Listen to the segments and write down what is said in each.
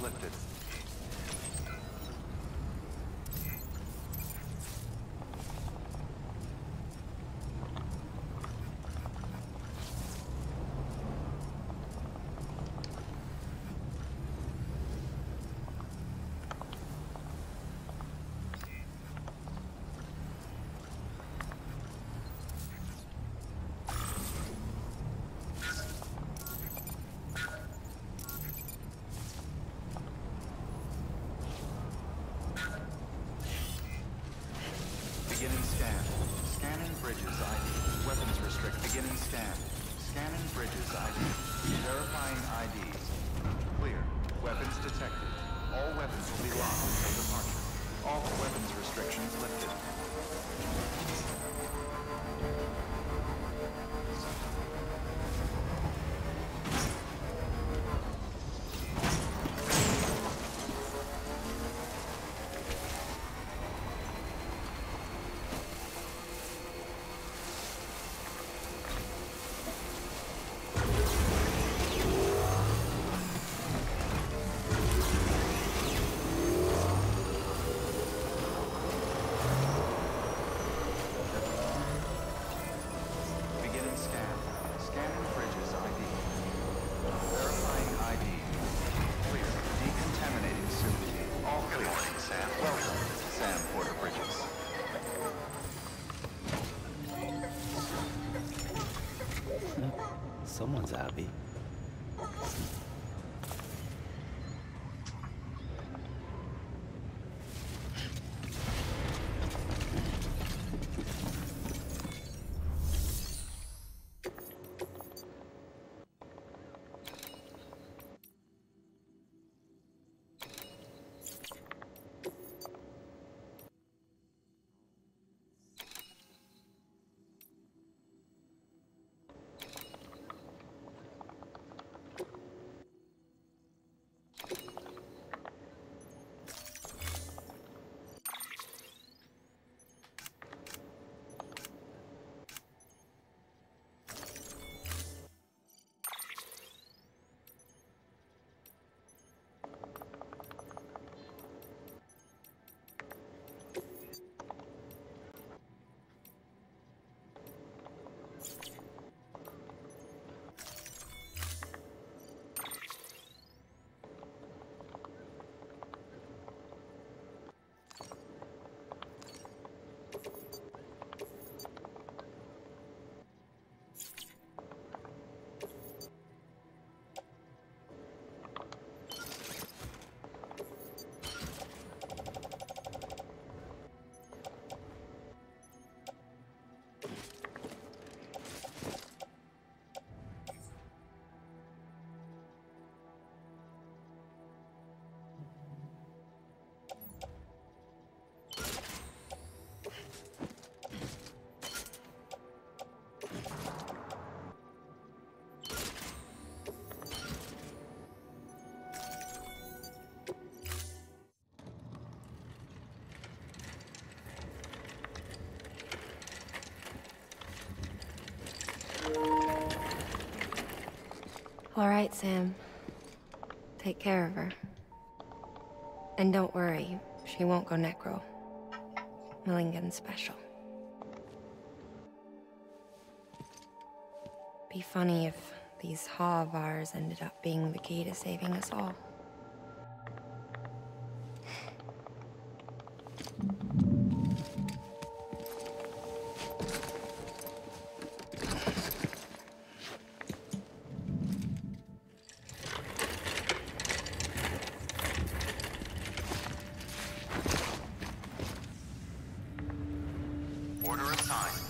lifted. Beginning scan. Scanning bridges ID. Weapons restrict. Beginning scan. Scanning bridges ID. Verifying IDs. Clear. Weapons detected. All weapons will be locked until departure. All weapons restrictions lifted. Someone's happy. All right, Sam. Take care of her. And don't worry, she won't go necro. Millingen's special. Be funny if these Ha of ours ended up being the key to saving us all. Order assigned.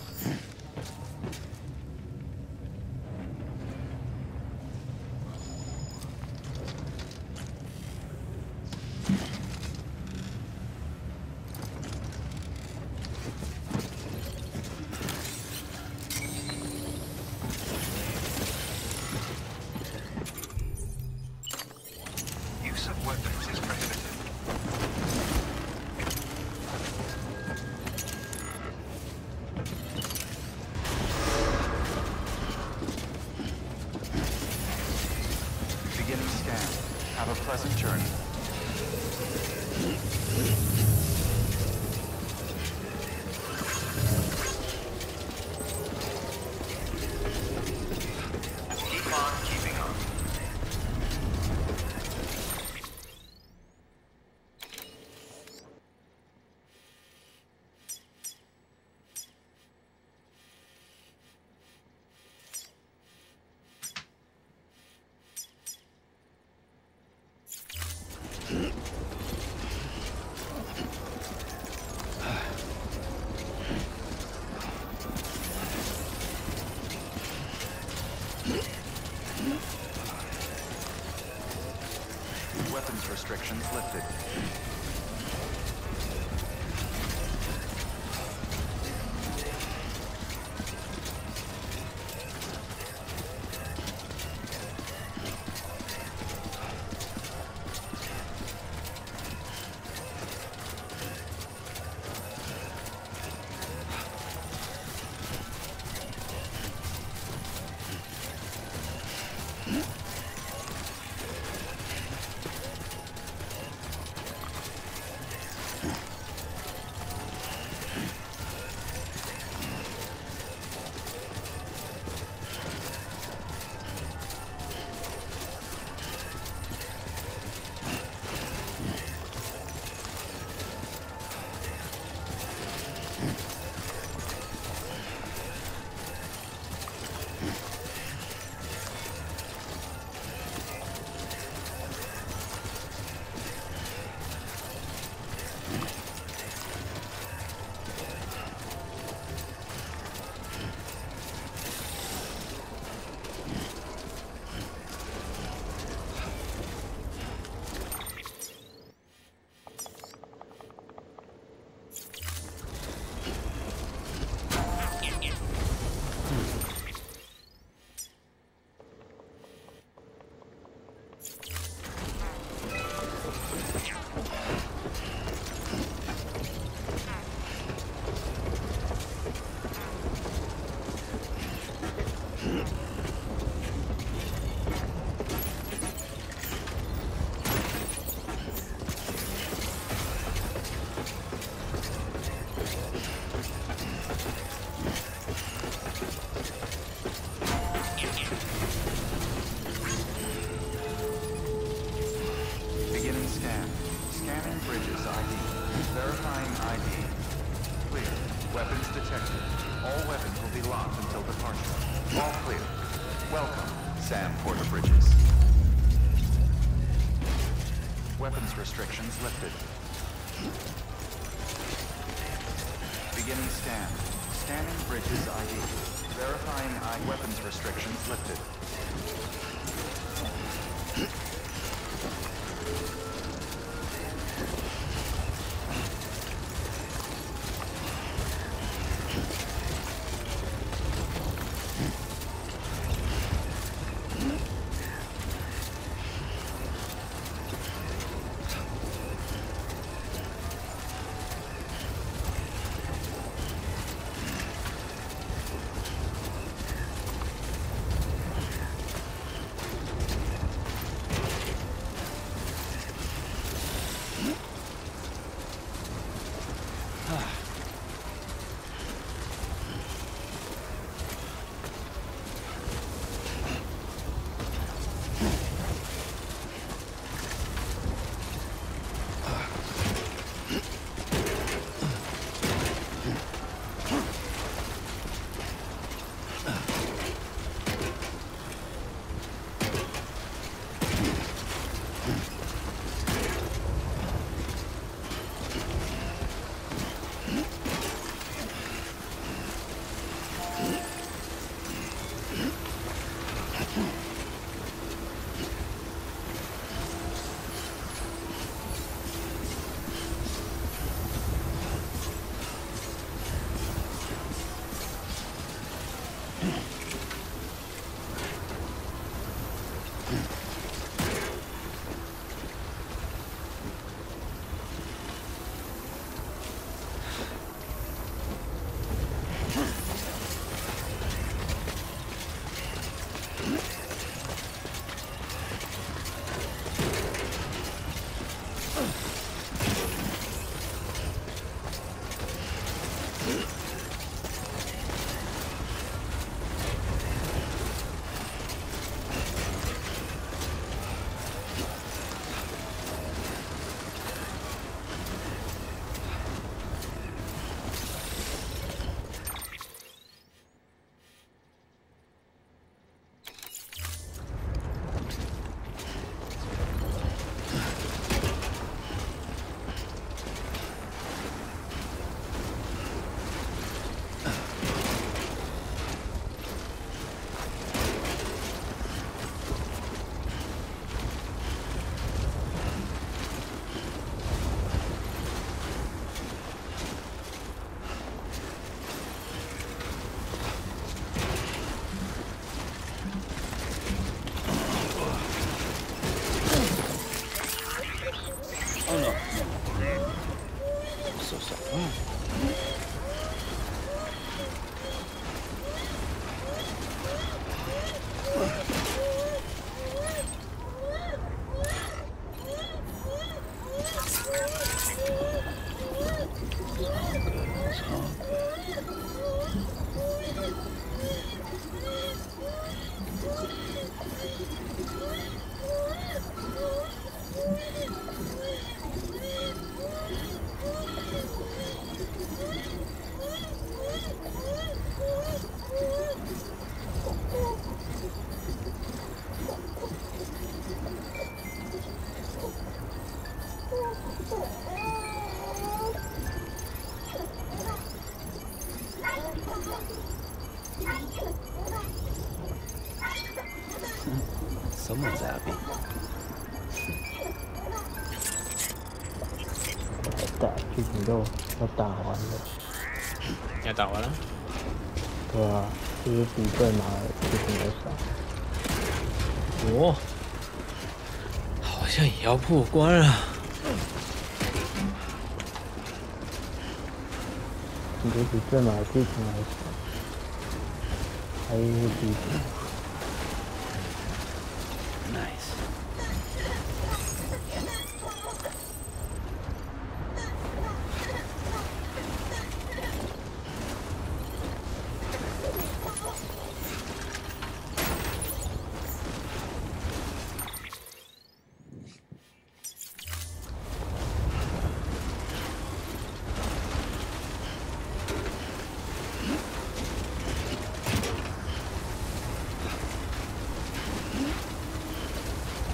Use of weapons is prohibited. Beginning scan. Have a pleasant journey. Keep on keeping on. Weapons restrictions lifted. Verifying ID. Clear. Weapons detected. All weapons will be locked until departure. All clear. Welcome, Sam Porter-Bridges. Weapons restrictions lifted. Beginning scan. Scanning Bridges ID. Verifying weapons restrictions lifted. 打剧情都要打完了，要打完了。对啊，就是比对马剧情的少。我好像也要破关了。你觉得比对马剧情还少，还是剧情？ Nice.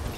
我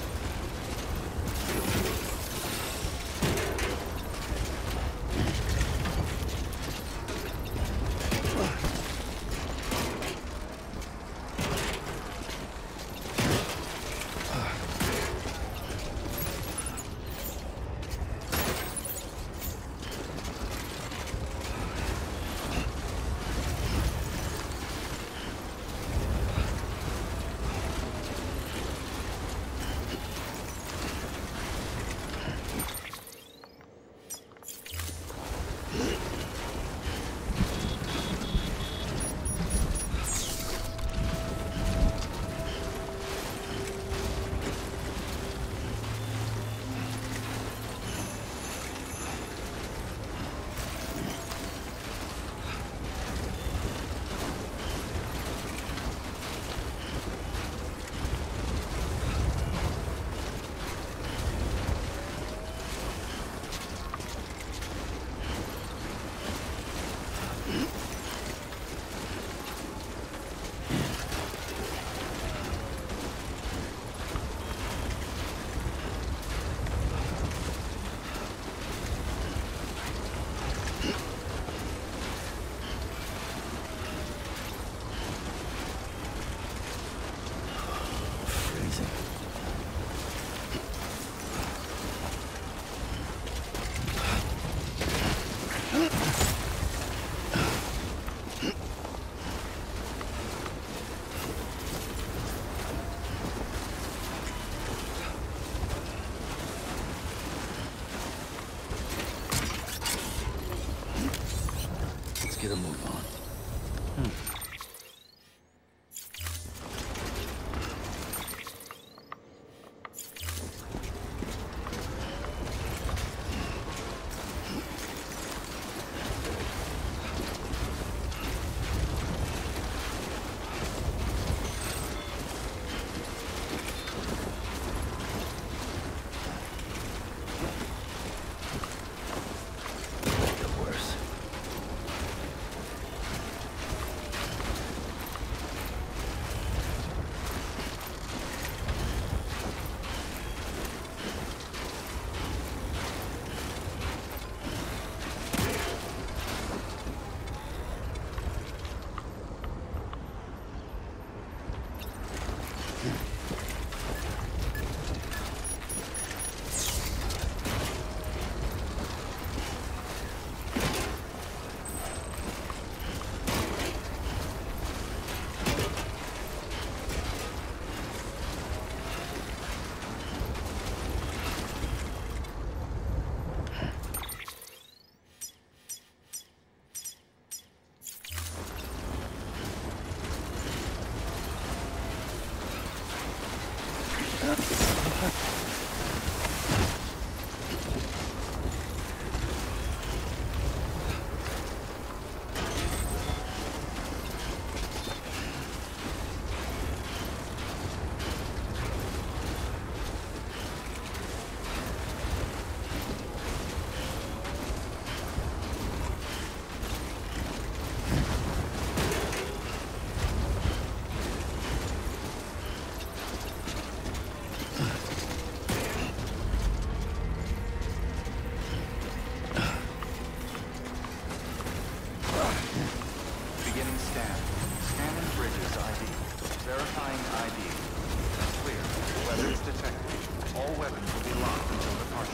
detected. All weapons will be locked until departure.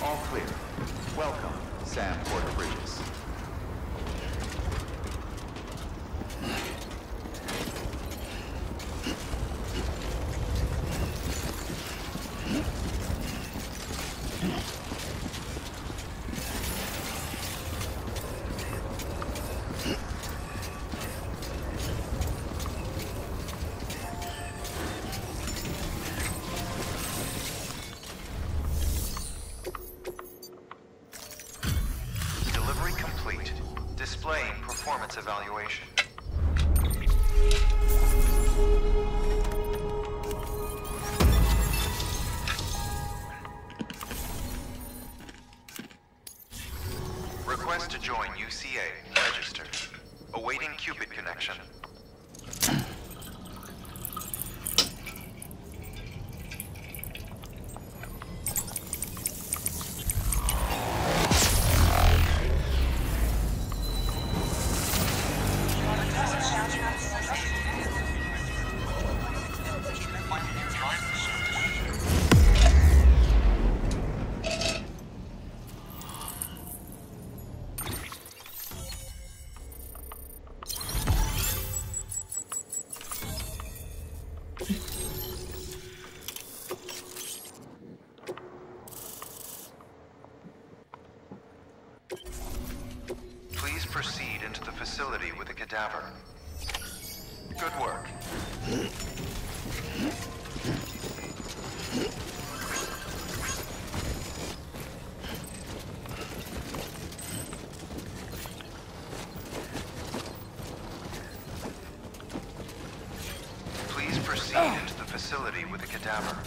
All clear. Welcome, Sam Porter Bridges. Delivery complete. Displaying performance evaluation. Request to join UCA. Registered. Awaiting Cupid connection. Please proceed into the facility with the cadaver. Good work. Please proceed into the facility with the cadaver.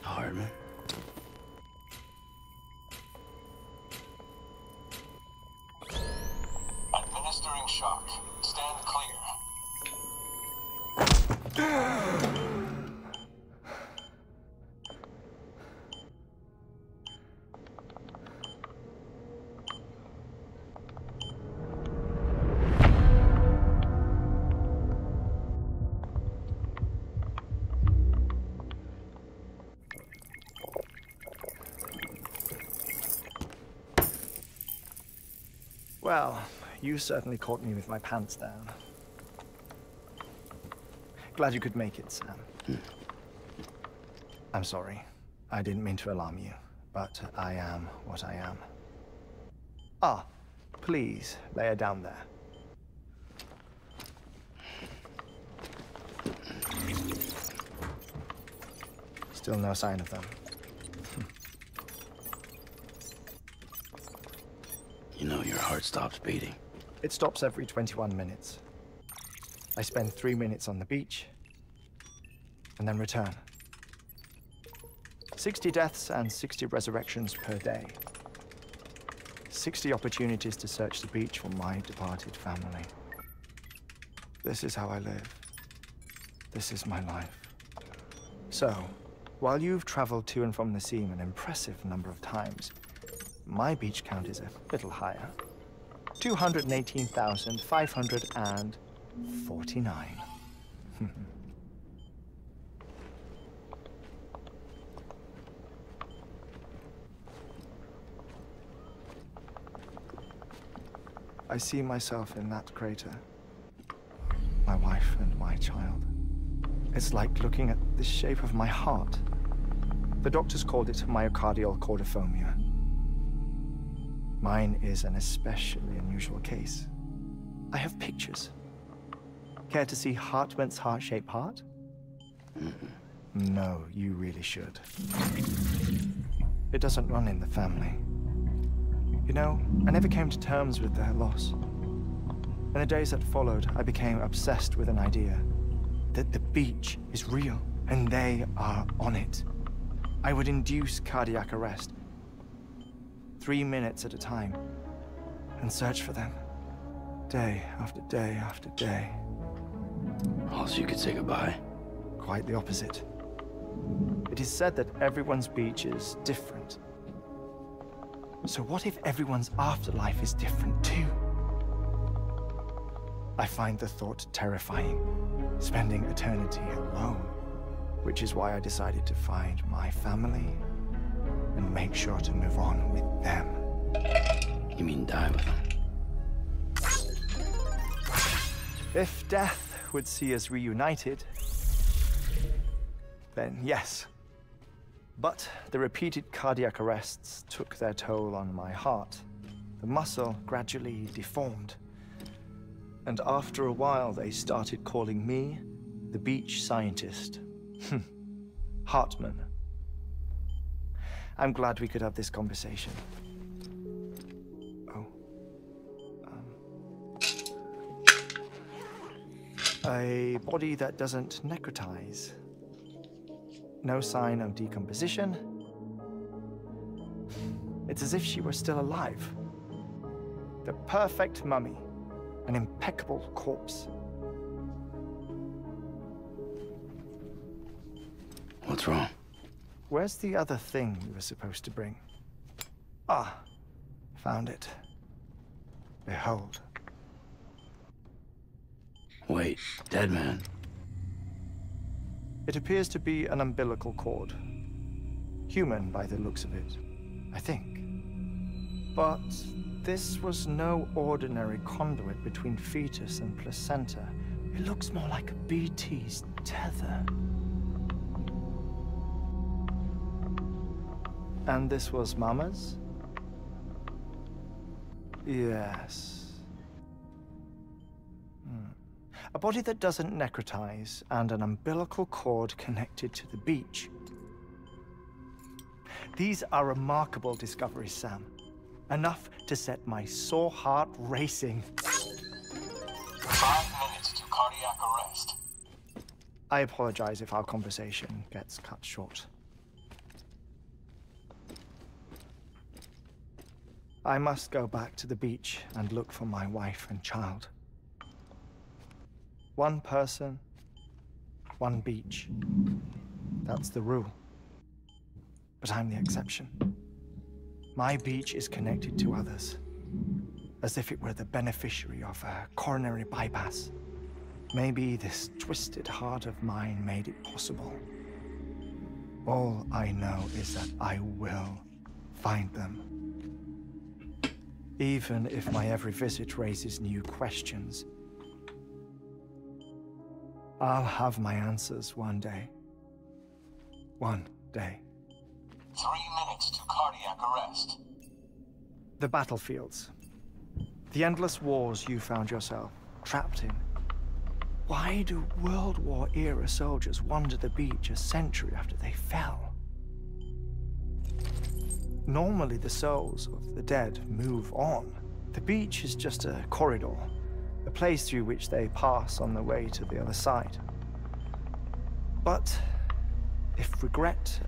Hartman. Administering shock. Stand clear. Well, you certainly caught me with my pants down. Glad you could make it, Sam. I'm sorry. I didn't mean to alarm you, but I am what I am. Ah, please, lay her down there. Still no sign of them. You know your heart stops beating. It stops every 21 minutes. I spend 3 minutes on the beach, and then return. 60 deaths and 60 resurrections per day. 60 opportunities to search the beach for my departed family. This is how I live. this is my life. So, while you've traveled to and from the scene an impressive number of times, my beach count is a little higher. 218,549. I see myself in that crater. My wife and my child. It's like looking at the shape of my heart. The doctors called it myocardial cordiformia. Mine is an especially unusual case. I have pictures. Care to see Hartman's heart-shaped heart? No, you really should. It doesn't run in the family. You know, I never came to terms with their loss. In the days that followed, I became obsessed with an idea that the beach is real and they are on it. I would induce cardiac arrest, 3 minutes at a time, and search for them, day after day after day. Oh, so you could say goodbye? Quite the opposite. It is said that everyone's beach is different. So what if everyone's afterlife is different too? I find the thought terrifying, spending eternity alone, which is why I decided to find my family and make sure to move on with them. You mean die with them? If death would see us reunited, then yes. But the repeated cardiac arrests took their toll on my heart. The muscle gradually deformed. And after a while, they started calling me the beach scientist. Hartman. I'm glad we could have this conversation. Oh. A body that doesn't necrotize. No sign of decomposition. It's as if she were still alive. The perfect mummy. An impeccable corpse. What's wrong? Where's the other thing you were supposed to bring? Ah, found it. Behold. Wait, dead man. It appears to be an umbilical cord. Human by the looks of it, I think. But this was no ordinary conduit between fetus and placenta. It looks more like a BT's tether. And this was Mama's? Yes. A body that doesn't necrotize and an umbilical cord connected to the beach. These are remarkable discoveries, Sam. Enough to set my sore heart racing. 5 minutes to cardiac arrest. I apologize if our conversation gets cut short. I must go back to the beach and look for my wife and child. One person, one beach. That's the rule. But I'm the exception. My beach is connected to others, as if it were the beneficiary of a coronary bypass. Maybe this twisted heart of mine made it possible. All I know is that I will find them. Even if my every visit raises new questions, I'll have my answers one day. One day. 3 minutes to cardiac arrest. The battlefields. The endless wars you found yourself trapped in. Why do World War-era soldiers wander the beach a century after they fell? Normally the souls of the dead move on. The beach is just a corridor, a place through which they pass on the way to the other side. But if regret,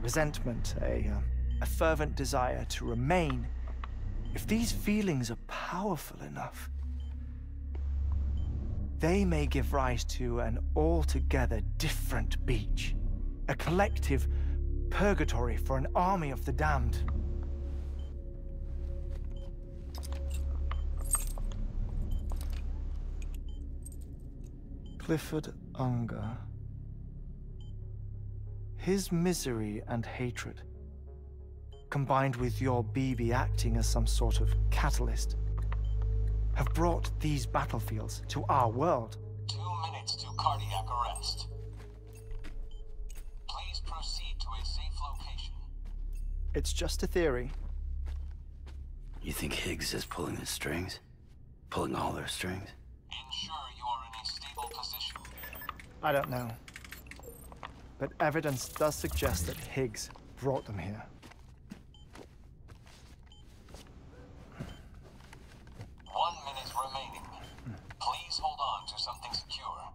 resentment, a fervent desire to remain, if these feelings are powerful enough, they may give rise to an altogether different beach. A collective purgatory for an army of the damned. Clifford Unger. His misery and hatred, combined with your BB acting as some sort of catalyst, have brought these battlefields to our world. 2 minutes to cardiac arrest. Please proceed to a safe location. It's just a theory. You think Higgs is pulling the strings? Pulling all their strings? Ensure you are in a stable position. I don't know. But evidence does suggest that Higgs brought them here. Please hold on to something secure.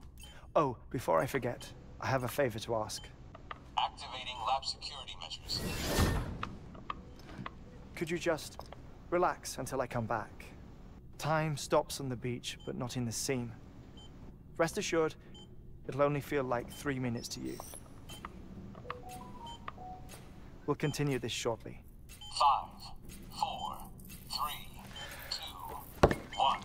Oh, before I forget, I have a favor to ask. Activating lab security measures. Could you just relax until I come back? Time stops on the beach, but not in the scene. Rest assured, it'll only feel like 3 minutes to you. We'll continue this shortly. 5, 4, 3, 2, 1.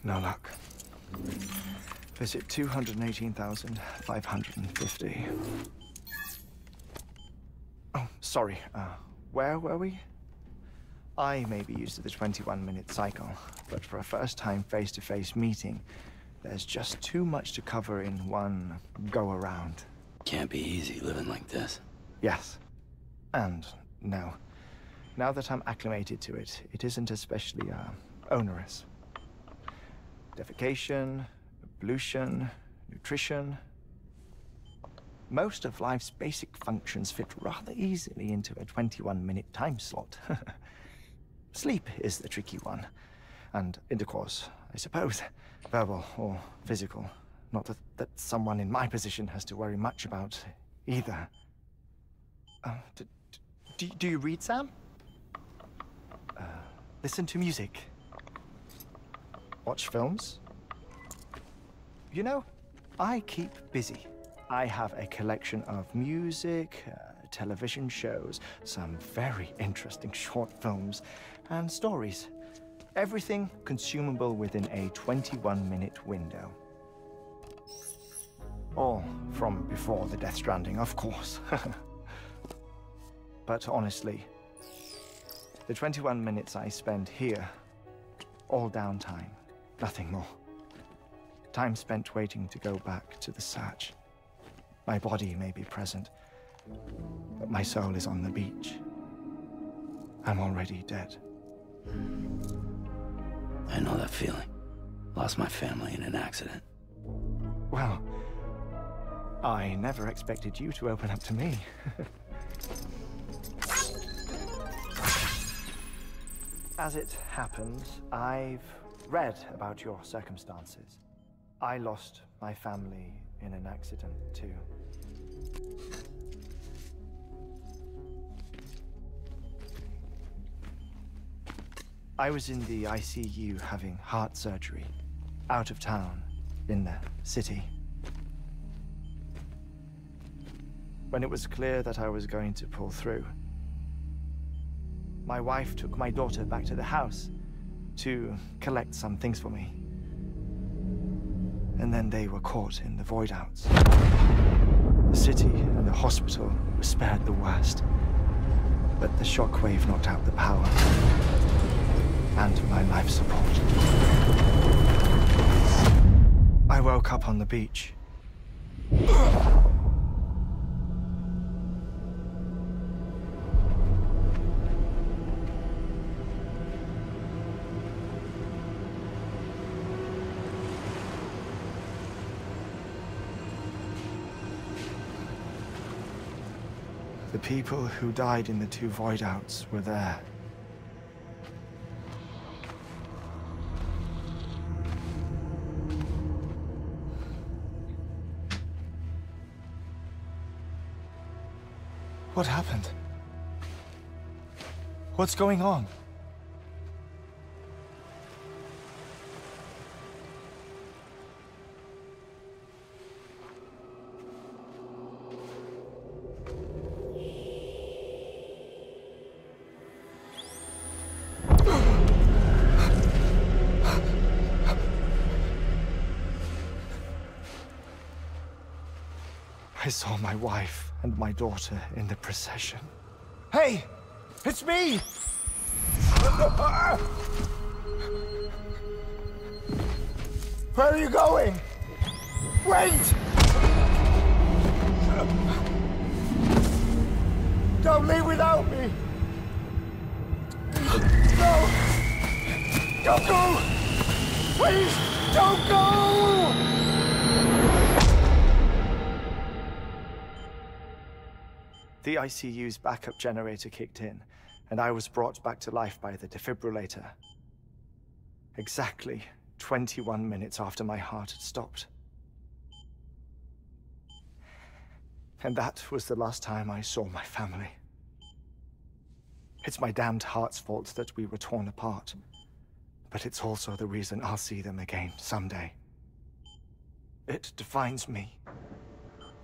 No luck. Visit 218,550. Oh, sorry. Where were we? I may be used to the 21-minute cycle, but for a first-time face-to-face meeting, there's just too much to cover in one go-around. Can't be easy living like this. Yes. And no. Now that I'm acclimated to it, it isn't especially, onerous. Defecation, pollution, nutrition. Most of life's basic functions fit rather easily into a 21-minute time slot. Sleep is the tricky one. And intercourse, I suppose. Verbal or physical. Not that someone in my position has to worry much about either. Do you read, Sam? Listen to music. Watch films. You know, I keep busy. I have a collection of music, television shows, some very interesting short films, and stories. Everything consumable within a 21-minute window. All from before the Death Stranding, of course. But honestly, the 21 minutes I spend here, all downtime, nothing more. Time spent waiting to go back to the search. My body may be present, but my soul is on the beach. I'm already dead. I know that feeling. Lost my family in an accident. Well, I never expected you to open up to me. As it happened, I've read about your circumstances. I lost my family in an accident, too. I was in the ICU having heart surgery, out of town, in the city. When it was clear that I was going to pull through, my wife took my daughter back to the house to collect some things for me. And then they were caught in the void outs. The city and the hospital were spared the worst, but the shockwave knocked out the power and my life support. I woke up on the beach. The people who died in the two void outs were there. What happened? What's going on? I saw my wife and my daughter in the procession. Hey! It's me! Where are you going? Wait! Don't leave without me! No! Don't go! Please, don't go! The ICU's backup generator kicked in, and I was brought back to life by the defibrillator. Exactly 21 minutes after my heart had stopped. And that was the last time I saw my family. It's my damned heart's fault that we were torn apart, but it's also the reason I'll see them again someday. It defines me.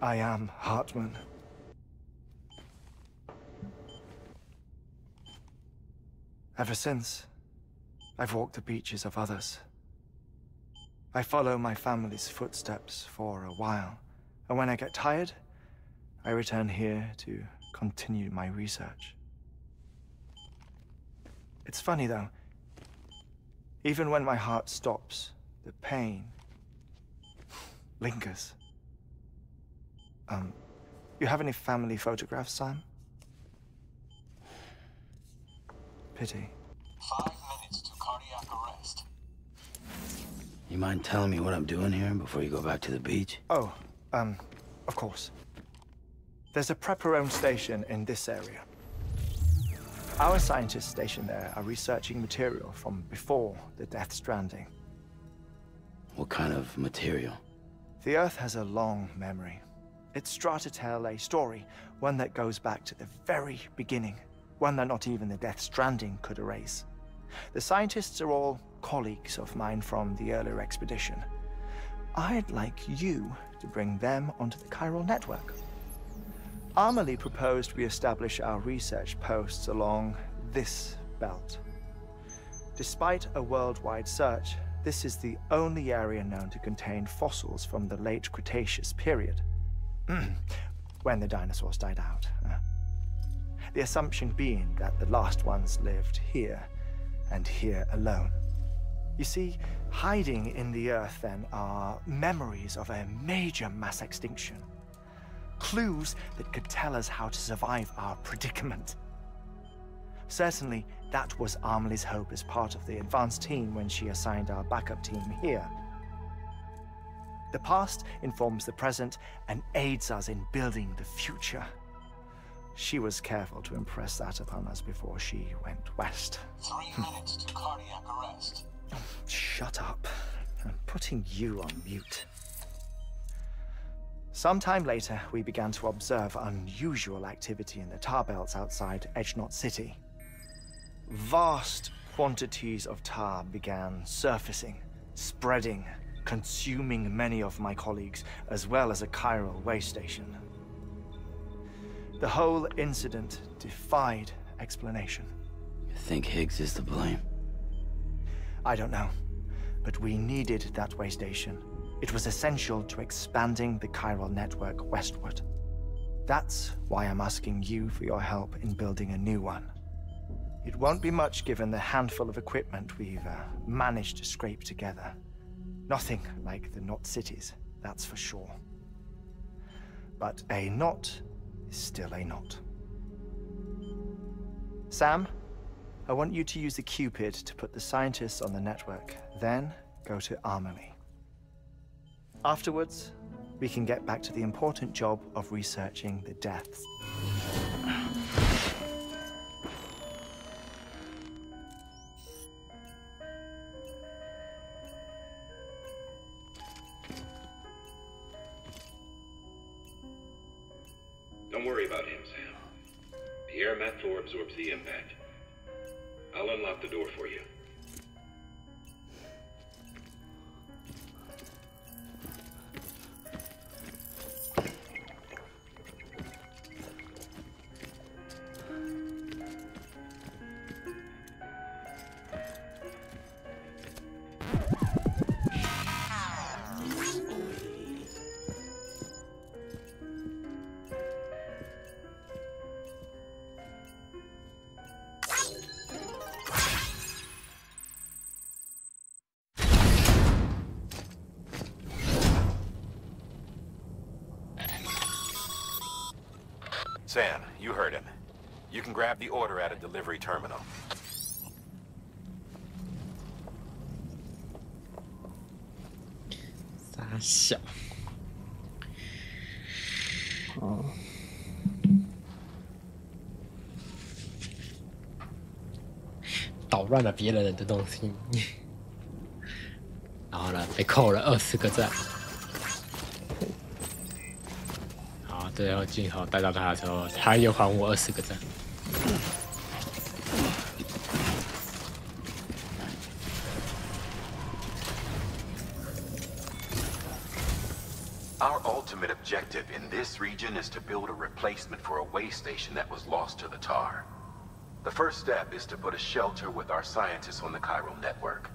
I am Hartman. Ever since, I've walked the beaches of others. I follow my family's footsteps for a while, and when I get tired, I return here to continue my research. It's funny though. Even when my heart stops, the pain lingers. You have any family photographs, Sam? Pity. 5 minutes to cardiac arrest. You mind telling me what I'm doing here before you go back to the beach? Oh, of course. There's a prepper-owned station in this area. Our scientists stationed there are researching material from before the Death Stranding. What kind of material? The Earth has a long memory. It's trying to tell a story, one that goes back to the very beginning, one that not even the Death Stranding could erase. The scientists are all colleagues of mine from the earlier expedition. I'd like you to bring them onto the chiral network. Amelie proposed we establish our research posts along this belt. Despite a worldwide search, this is the only area known to contain fossils from the late Cretaceous period, when the dinosaurs died out. The assumption being that the last ones lived here, and here alone. You see, hiding in the Earth then are memories of a major mass extinction. Clues that could tell us how to survive our predicament. Certainly, that was Amelie's hope as part of the advanced team when she assigned our backup team here. The past informs the present and aids us in building the future. She was careful to impress that upon us before she went west. 3 minutes to cardiac arrest. Shut up. I'm putting you on mute. Sometime later, we began to observe unusual activity in the tar belts outside Edgenot City. Vast quantities of tar began surfacing, spreading, consuming many of my colleagues, as well as a chiral way station. The whole incident defied explanation. You think Higgs is to blame? I don't know, but we needed that way station. It was essential to expanding the chiral network westward. That's why I'm asking you for your help in building a new one. It won't be much given the handful of equipment we've managed to scrape together. Nothing like the knot cities, that's for sure. But a knot is still a knot. Sam, I want you to use the Cupid to put the scientists on the network, then go to Amelie. Afterwards, we can get back to the important job of researching the deaths. Don't worry about him, Sam. The air mat floor absorbs the impact. I'll unlock the door for you. Sam, you heard him. You can grab the order at a delivery terminal.傻小。哦，捣乱了别人的东西，然后呢，被扣了20个赞。好，最后镜头带到他的时候，他又还我20个赞。Our ultimate objective in this region is to build a replacement for a way station that was lost to the tar. The first step is to put a shelter with our scientists on the chiral network.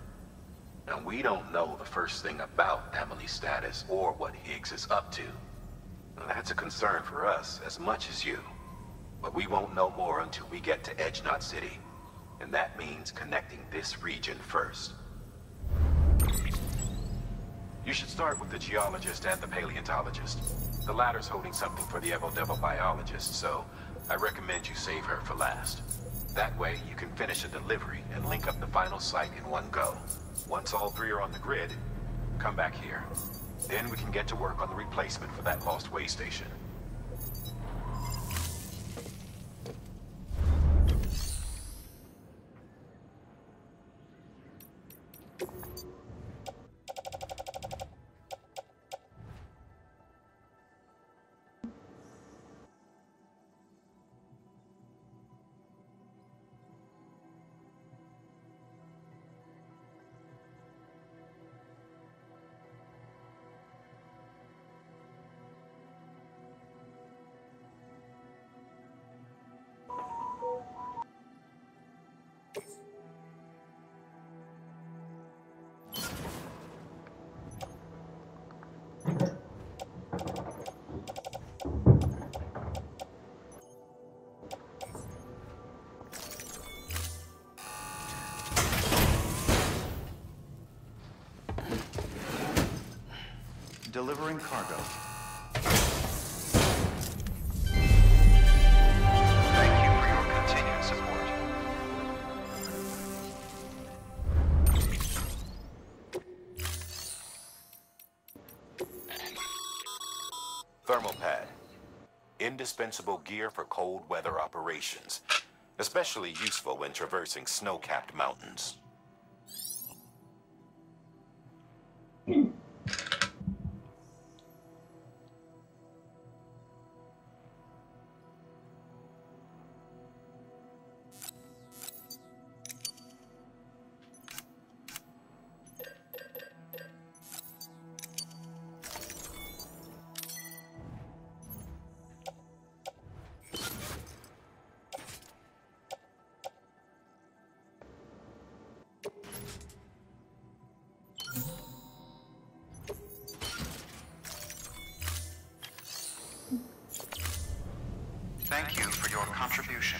Now, we don't know the first thing about Amelie's status or what Higgs is up to. Now, that's a concern for us as much as you. But we won't know more until we get to Edgenot City. And that means connecting this region first. You should start with the geologist and the paleontologist. The latter's holding something for the Evo-Devo biologist, so I recommend you save her for last. That way, you can finish a delivery and link up the final site in one go. Once all three are on the grid, come back here. Then we can get to work on the replacement for that lost way station. Delivering cargo. Thank you for your continued support. Thermal pad. Indispensable gear for cold weather operations. Especially useful when traversing snow-capped mountains. Thank you for your contribution.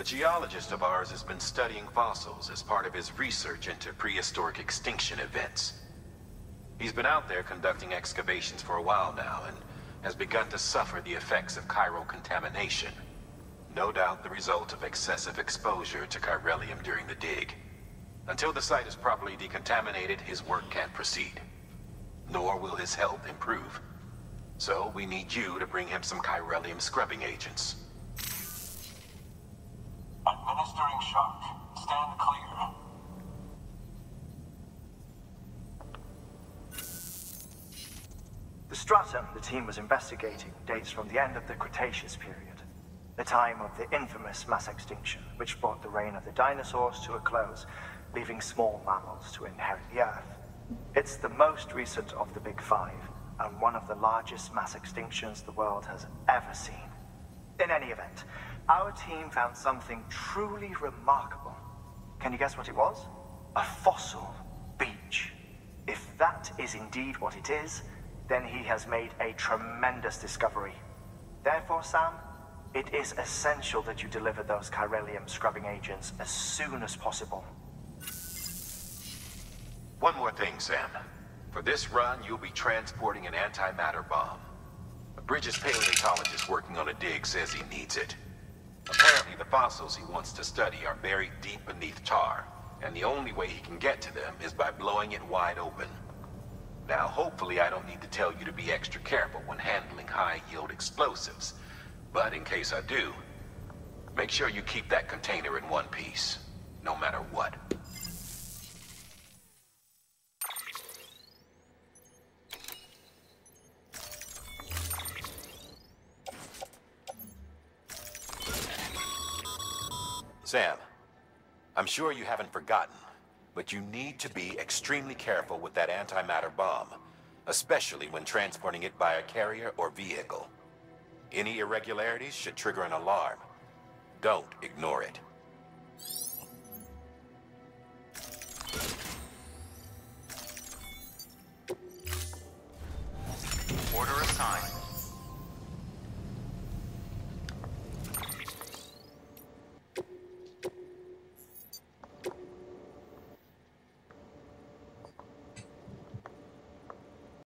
geologist of ours has been studying fossils as part of his research into prehistoric extinction events. He's been out there conducting excavations for a while now and has begun to suffer the effects of chiral contamination. No doubt the result of excessive exposure to chiralium during the dig. Until the site is properly decontaminated, his work can't proceed. Nor will his health improve. So we need you to bring him some chiralium scrubbing agents. Administering shock. Stand clear. The stratum the team was investigating dates from the end of the Cretaceous period, the time of the infamous mass extinction, which brought the reign of the dinosaurs to a close, leaving small mammals to inherit the Earth. It's the most recent of the Big Five, and one of the largest mass extinctions the world has ever seen. In any event, our team found something truly remarkable. Can you guess what it was? A fossil beach. If that is indeed what it is, then he has made a tremendous discovery. Therefore, Sam, it is essential that you deliver those chiralium scrubbing agents as soon as possible. One more thing, Sam. For this run, you'll be transporting an antimatter bomb. A Bridges paleontologist working on a dig says he needs it. Apparently, the fossils he wants to study are buried deep beneath tar, and the only way he can get to them is by blowing it wide open. Now, hopefully I don't need to tell you to be extra careful when handling high-yield explosives, but in case I do, make sure you keep that container in one piece, no matter what. Sam, I'm sure you haven't forgotten, but you need to be extremely careful with that antimatter bomb, especially when transporting it by a carrier or vehicle. Any irregularities should trigger an alarm. Don't ignore it. Order assigned.